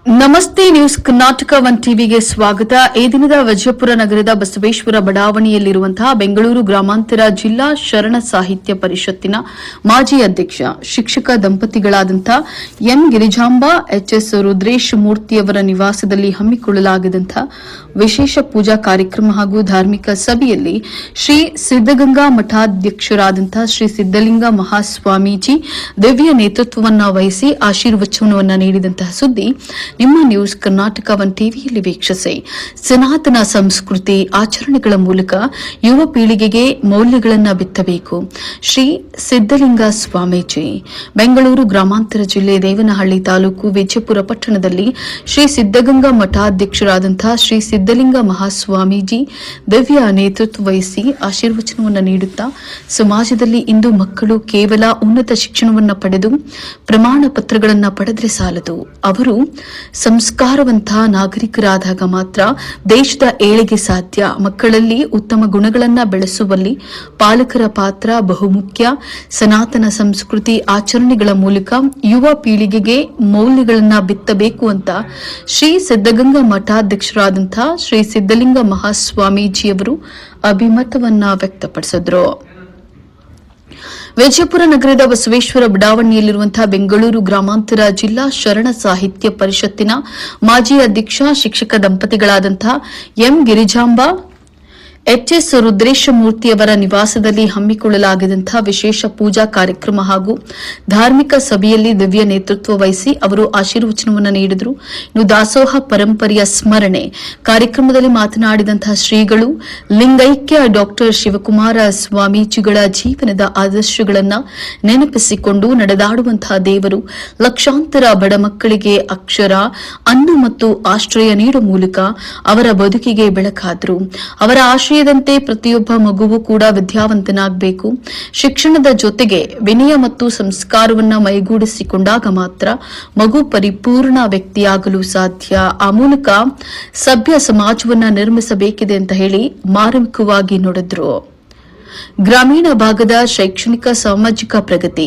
ನಮಸ್ತೆ news Karnataka one ಟಿವಿಗೆ ಸ್ವಾಗತ. ಈ ದಿನದ ವಿಜಯಪುರ ನಗರದ ಬಸವೇಶ್ವರ ಬಡಾವಣೆಯಲ್ಲಿರುವಂತಹ ಬೆಂಗಳೂರು ಗ್ರಾಮಾಂತರ ಜಿಲ್ಲಾ ಶರಣ ಸಾಹಿತ್ಯ ಪರಿಷತ್ತಿನ ಮಾಜಿ ಅಧ್ಯಕ್ಷ ಶಿಕ್ಷಕ ದಂಪತಿಗಳಾದಂತಹ ಎನ್ ಗಿರಿಜಾಂಬ ಎಚ್ಎಸ್ ರುದ್ರೇಶ್ ಮೂರ್ತಿಯವರ ನಿವಾಸದಲ್ಲಿ ಹಮ್ಮಿಕೊಳ್ಳಲಾಗಿದ್ದಂತಹ ವಿಶೇಷ ಪೂಜಾ ಕಾರ್ಯಕ್ರಮ ಹಾಗೂ ಧಾರ್ಮಿಕ ಸಭೆಯಲ್ಲಿ ಶ್ರೀ ಸಿದ್ದಗಂಗಾ ಮಠಾಧ್ಯಕ್ಷರಾದಂತಹ ಶ್ರೀ ಸಿದ್ದಲಿಂಗ ಮಹಾಸ್ವಾಮೀಜಿ ದಿವ್ಯ ನೇತೃತ್ವವನ್ನು ವಹಿಸಿ ಆಶೀರ್ವಚನವನ್ನು ನೀಡಿದಂತಹ ಸುದ್ದಿ ನಿಮ್ಮ ನ್ಯೂಸ್ ಕರ್ನಾಟಕ ಒನ್ ಟಿವಿಯಲ್ಲಿ ವೀಕ್ಷಿಸಿ. ಸನಾತನ ಸಂಸ್ಕೃತಿ ಆಚರಣೆಗಳ ಮೂಲಕ ಯುವ ಪೀಳಿಗೆಗೆ ಮೌಲ್ಯಗಳನ್ನು ಬಿತ್ತಬೇಕು. ಶ್ರೀ ಸಿದ್ದಲಿಂಗ ಸ್ವಾಮೀಜಿ ಬೆಂಗಳೂರು ಗ್ರಾಮಾಂತರ ಜಿಲ್ಲೆ ದೇವನಹಳ್ಳಿ ತಾಲೂಕು ವಿಜಯಪುರ ಪಟ್ಟಣದಲ್ಲಿ ಶ್ರೀ ಸಿದ್ದಗಂಗಾ ಮಠಾಧ್ಯಕ್ಷರಾದಂತಹ ಶ್ರೀ ಸಿದ್ದಲಿಂಗ ಮಹಾಸ್ವಾಮೀಜಿ ದಿವ್ಯ ನೇತೃತ್ವ ವಹಿಸಿ ಆಶೀರ್ವಚನವನ್ನು ನೀಡುತ್ತಾ ಸಮಾಜದಲ್ಲಿ ಇಂದು ಮಕ್ಕಳು ಕೇವಲ ಉನ್ನತ ಶಿಕ್ಷಣವನ್ನು ಪಡೆದು ಪ್ರಮಾಣ ಪತ್ರಗಳನ್ನು ಪಡೆದರೆ ಸಾಲದು, ಅವರು ಸಂಸ್ಕಾರವಂತ ನಾಗರಿಕರಾದಾಗ ಮಾತ್ರ ದೇಶದ ಏಳಿಗೆ ಸಾಧ್ಯ. ಮಕ್ಕಳಲ್ಲಿ ಉತ್ತಮ ಗುಣಗಳನ್ನು ಬೆಳೆಸುವಲ್ಲಿ ಪಾಲಕರ ಪಾತ್ರ ಬಹುಮುಖ್ಯ. ಸನಾತನ ಸಂಸ್ಕೃತಿ ಆಚರಣೆಗಳ ಮೂಲಕ ಯುವ ಪೀಳಿಗೆಗೆ ಮೌಲ್ಯಗಳನ್ನು ಬಿತ್ತಬೇಕು ಅಂತ ಶ್ರೀ ಸಿದ್ದಗಂಗಾ ಮಠಾಧ್ಯಕ್ಷರಾದಂತಹ ಶ್ರೀ ಸಿದ್ದಲಿಂಗ ಮಹಾಸ್ವಾಮೀಜಿಯವರು ಅಭಿಮತವನ್ನ ವ್ಯಕ್ತಪಡಿಸಿದ್ರು. ವಿಜಯಪುರ ನಗರದ ಬಸವೇಶ್ವರ ಬಡಾವಣೆಯಲ್ಲಿರುವಂತಹ ಬೆಂಗಳೂರು ಗ್ರಾಮಾಂತರ ಜಿಲ್ಲಾ ಶರಣ ಸಾಹಿತ್ಯ ಪರಿಷತ್ತಿನ ಮಾಜಿ ಅಧ್ಯಕ್ಷ ಶಿಕ್ಷಕ ದಂಪತಿಗಳಾದಂತಹ ಎಂ ಗಿರಿಜಾಂಬ ಎಚ್ಎಸ್ ರುದ್ರೇಶ ಮೂರ್ತಿಯವರ ನಿವಾಸದಲ್ಲಿ ಹಮ್ಮಿಕೊಳ್ಳಲಾಗಿದ್ದಂತಹ ವಿಶೇಷ ಪೂಜಾ ಕಾರ್ಯಕ್ರಮ ಹಾಗೂ ಧಾರ್ಮಿಕ ಸಭೆಯಲ್ಲಿ ದಿವ್ಯ ನೇತೃತ್ವ ವಹಿಸಿ ಅವರು ಆಶೀರ್ವಚನವನ್ನು ನೀಡಿದರು. ಇನ್ನು ದಾಸೋಹ ಪರಂಪರೆಯ ಸ್ಮರಣೆ ಕಾರ್ಯಕ್ರಮದಲ್ಲಿ ಮಾತನಾಡಿದಂತಹ ಶ್ರೀಗಳು ಲಿಂಗೈಕ್ಯ ಡಾಕ್ಟರ್ ಶಿವಕುಮಾರ ಸ್ವಾಮೀಜಿಗಳ ಜೀವನದ ಆದರ್ಶಗಳನ್ನು ನೆನಪಿಸಿಕೊಂಡು ನಡೆದಾಡುವಂತಹ ದೇವರು ಲಕ್ಷಾಂತರ ಬಡ ಮಕ್ಕಳಿಗೆ ಅಕ್ಷರ, ಅನ್ನ ಮತ್ತು ಆಶ್ರಯ ನೀಡುವ ಮೂಲಕ ಅವರ ಬದುಕಿಗೆ ಬೆಳಕಾದರು. ಅವರ ಆಶಯದಂತೆ ಪ್ರತಿಯೊಬ್ಬ ಮಗುವು ಕೂಡ ವಿದ್ಯಾವಂತನಾಗಬೇಕು. ಶಿಕ್ಷಣದ ಜೊತೆಗೆ ವಿನಯ ಮತ್ತು ಸಂಸ್ಕಾರವನ್ನು ಮೈಗೂಡಿಸಿಕೊಂಡಾಗ ಮಾತ್ರ ಮಗು ಪರಿಪೂರ್ಣ ವ್ಯಕ್ತಿಯಾಗಲು ಸಾಧ್ಯ. ಆ ಮೂಲಕ ಸಭ್ಯ ಸಮಾಜವನ್ನು ನಿರ್ಮಿಸಬೇಕಿದೆ ಅಂತ ಹೇಳಿ ಮಾರ್ಮಿಕವಾಗಿ ನುಡಿದ್ರು. ಗ್ರಾಮೀಣ ಭಾಗದ ಶೈಕ್ಷಣಿಕ ಸಾಮಾಜಿಕ ಪ್ರಗತಿ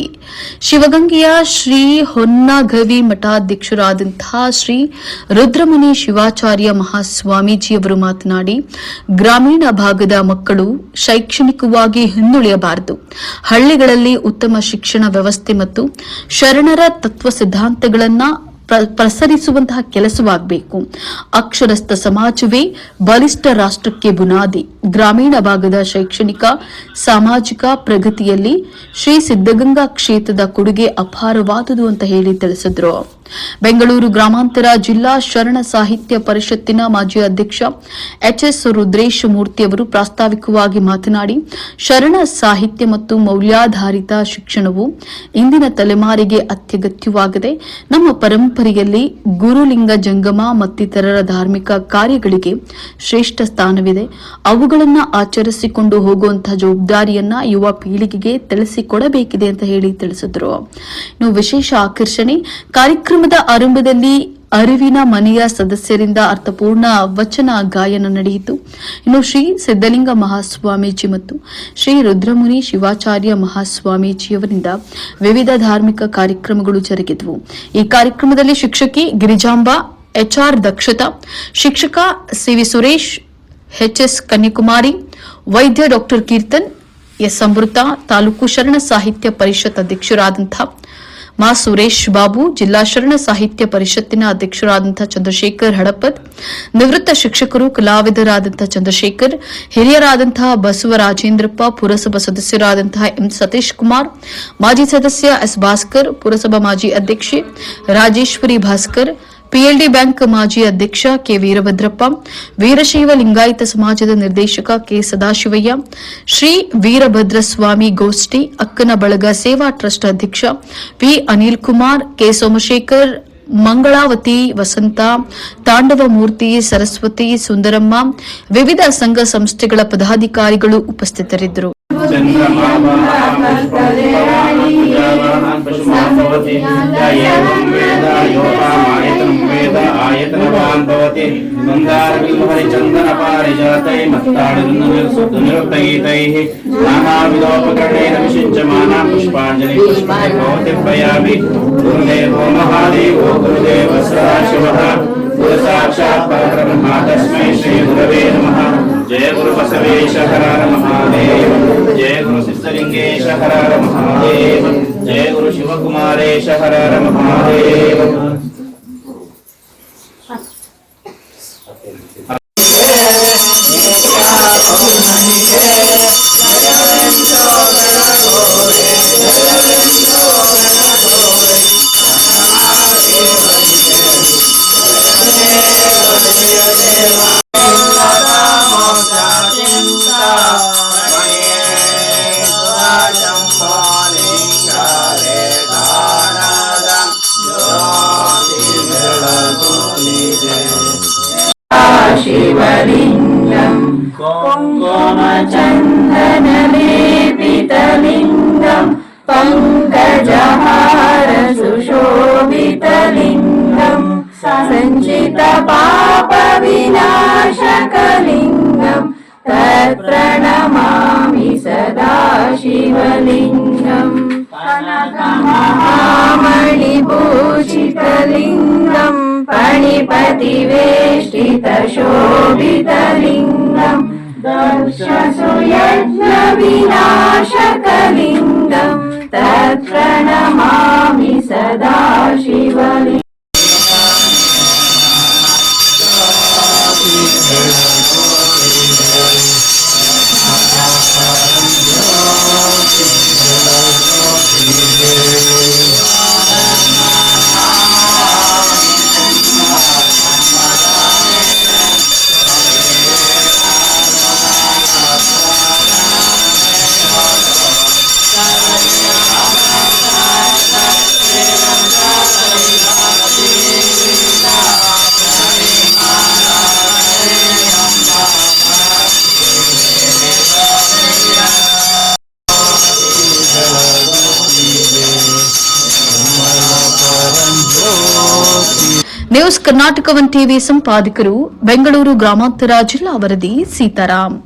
ಶಿವಗಂಗೆಯ ಶ್ರೀ ಹೊನ್ನಗವಿ ಮಠಾಧ್ಯಕ್ಷರಾದಂತಹ ಶ್ರೀ ರುದ್ರಮುನಿ ಶಿವಾಚಾರ್ಯ ಮಹಾಸ್ವಾಮೀಜಿಯವರು ಮಾತನಾಡಿ, ಗ್ರಾಮೀಣ ಭಾಗದ ಮಕ್ಕಳು ಶೈಕ್ಷಣಿಕವಾಗಿ ಹಿಂದುಳಿಯಬಾರದು. ಹಳ್ಳಿಗಳಲ್ಲಿ ಉತ್ತಮ ಶಿಕ್ಷಣ ವ್ಯವಸ್ಥೆ ಮತ್ತು ಶರಣರ ತತ್ವ ಸಿದ್ಧಾಂತಗಳನ್ನು ಪ್ರಸರಿಸುವಂತಹ ಕೆಲಸವಾಗಬೇಕು. ಅಕ್ಷರಸ್ಥ ಸಮಾಜವೇ ಬಲಿಷ್ಠ ರಾಷ್ಟ್ರಕ್ಕೆ ಬುನಾದಿ. ಗ್ರಾಮೀಣ ಭಾಗದ ಶೈಕ್ಷಣಿಕ ಸಾಮಾಜಿಕ ಪ್ರಗತಿಯಲ್ಲಿ ಶ್ರೀ ಸಿದ್ದಗಂಗಾ ಕ್ಷೇತ್ರದ ಕೊಡುಗೆ ಅಪಾರವಾದುದು ಅಂತ ಹೇಳಿ ತಿಳಿಸಿದ್ರು. ಬೆಂಗಳೂರು ಗ್ರಾಮಾಂತರ ಜಿಲ್ಲಾ ಶರಣ ಸಾಹಿತ್ಯ ಪರಿಷತ್ತಿನ ಮಾಜಿ ಅಧ್ಯಕ್ಷ ಎಚ್ಎಸ್ ರುದ್ರೇಶ್ ಮೂರ್ತಿಯವರು ಪ್ರಾಸ್ತಾವಿಕವಾಗಿ ಮಾತನಾಡಿ, ಶರಣ ಸಾಹಿತ್ಯ ಮತ್ತು ಮೌಲ್ಯಾಧಾರಿತ ಶಿಕ್ಷಣವು ಇಂದಿನ ತಲೆಮಾರಿಗೆ ಅತ್ಯಗತ್ಯವಾಗಿದೆ. ನಮ್ಮ ಪರಂಪರೆಯಲ್ಲಿ ಗುರುಲಿಂಗ ಜಂಗಮ ಮತ್ತಿತರರ ಧಾರ್ಮಿಕ ಕಾರ್ಯಗಳಿಗೆ ಶ್ರೇಷ್ಠ ಸ್ಥಾನವಿದೆ. ಅವುಗಳನ್ನು ಆಚರಿಸಿಕೊಂಡು ಹೋಗುವಂತಹ ಜವಾಬ್ದಾರಿಯನ್ನ ಯುವ ಪೀಳಿಗೆಗೆ ತಿಳಿಸಿಕೊಡಬೇಕಿದೆ ಅಂತ ಹೇಳಿ ತಿಳಿಸಿದ್ರು. ಇನ್ನು ವಿಶೇಷ ಆಕರ್ಷಣೆ ಕಾರ್ಯಕ್ರಮದ ಆರಂಭದಲ್ಲಿ ಅರಿವಿನ ಮನೆಯ ಸದಸ್ಯರಿಂದ ಅರ್ಥಪೂರ್ಣ ವಚನ ಗಾಯನ ನಡೆಯಿತು. ಇನ್ನು ಶ್ರೀ ಸಿದ್ದಲಿಂಗ ಮಹಾಸ್ವಾಮೀಜಿ ಮತ್ತು ಶ್ರೀ ರುದ್ರಮುನಿ ಶಿವಾಚಾರ್ಯ ಮಹಾಸ್ವಾಮೀಜಿಯವರಿಂದ ವಿವಿಧ ಧಾರ್ಮಿಕ ಕಾರ್ಯಕ್ರಮಗಳು ಜರುಗಿದವು. ಈ ಕಾರ್ಯಕ್ರಮದಲ್ಲಿ ಶಿಕ್ಷಕಿ ಗಿರಿಜಾಂಬ, ಎಚ್ಆರ್ ದಕ್ಷತಾ, ಶಿಕ್ಷಕ ಸಿವಿ ಸುರೇಶ್, ಎಚ್ಎಸ್ ಕನ್ಯಾಕುಮಾರಿ, ವೈದ್ಯ ಡಾಕ್ಟರ್ ಕೀರ್ತನ್, ಎಸ್ ಅಮೃತ, ತಾಲೂಕು ಶರಣ ಸಾಹಿತ್ಯ ಪರಿಷತ್ ಅಧ್ಯಕ್ಷರಾದಂತಹ ಮಾ ಸುರೇಶ್ ಬಾಬು, ಜಿಲ್ಲಾ ಶರಣ ಸಾಹಿತ್ಯ ಪರಿಷತ್ತಿನ ಅಧ್ಯಕ್ಷರಾದಂತಹ ಚಂದ್ರಶೇಖರ್ ಹಡಪದ್, ನಿವೃತ್ತ ಶಿಕ್ಷಕರು ಕಲಾವಿದರಾದಂತಹ ಚಂದ್ರಶೇಖರ್, ಹಿರಿಯರಾದಂತಹ ಬಸವರಾಜೇಂದ್ರಪ್ಪ, ಪುರಸಭಾ ಸದಸ್ಯರಾದಂತಹ ಎಂ ಸತೀಶ್ ಕುಮಾರ್, ಮಾಜಿ ಸದಸ್ಯ ಎಸ್ ಭಾಸ್ಕರ್, ಪುರಸಭಾ ಮಾಜಿ ಅಧ್ಯಕ್ಷೆ ರಾಜೇಶ್ವರಿ ಭಾಸ್ಕರ್, ಪಿಎಲ್ಡಿ ಬ್ಯಾಂಕ್ ಮಾಜಿ ಅಧ್ಯಕ್ಷ ಕೆ ವೀರಭದ್ರಪ್ಪ, ವೀರಶೈವ ಲಿಂಗಾಯತ ಸಮಾಜದ ನಿರ್ದೇಶಕ ಕೆ ಸದಾಶಿವಯ್ಯ, ಶ್ರೀ ವೀರಭದ್ರಸ್ವಾಮಿ ಗೋಷ್ಠಿ ಅಕ್ಕನ ಬಳಗ ಸೇವಾ ಟ್ರಸ್ಟ್ ಅಧ್ಯಕ್ಷ ಪಿ ಅನಿಲ್ ಕುಮಾರ್, ಕೆ ಸೋಮಶೇಖರ್, ಮಂಗಳಾವತಿ ವಸಂತ, ತಾಂಡವ ಮೂರ್ತಿ, ಸರಸ್ವತಿ, ಸುಂದರಮ್ಮ, ವಿವಿಧ ಸಂಘ ಸಂಸ್ಥೆಗಳ ಪದಾಧಿಕಾರಿಗಳು ಉಪಸ್ಥಿತರಿದ್ದರು. भवति मन्दारविल्लहरिचन्दनपारिजातैः मत्ताडनिरुक्तगीतैः नानाविधोपकरणेन विषिञ्चमाना पुष्पाञ्जलिः पुष्पैः भवतिर्पयामि गुरुदेवो महादेवो गुरुदेव सदाशिवः गुरुसाक्षात् परब्रह्म तस्मै श्रीगुरवे नमः। जय गुरु बसवेश हर हर महादेव, जय गुरु सिद्धलिंगेश हर हर महादेव, जय गुरु शिवकुमारेश हर हर महादेव। शिवलिङ्गं कुङ्कुमचन्दनलेपितलिङ्गं पङ्कजहार सुशोभितलिङ्गं सञ्चितपापविनाशकलिङ्गं तत्प्रणमामि सदा शिवलिङ्गं कनकमहामणिपूजितलिङ्गं फणिपतिवेष्टितशोभितलिङ्गं दक्षसुयज्ञविनाशकलिङ्गं तत्प्रणमामि सदा शिवलिङ्गम्। ನ್ಯೂಸ್ ಕರ್ನಾಟಕ ಒನ್ ಟಿವಿ ಸಂಪಾದಕರು ಬೆಂಗಳೂರು ಗ್ರಾಮಾಂತರ ಜಿಲ್ಲಾ ವರದಿ ಸೀತಾರಾಮ್.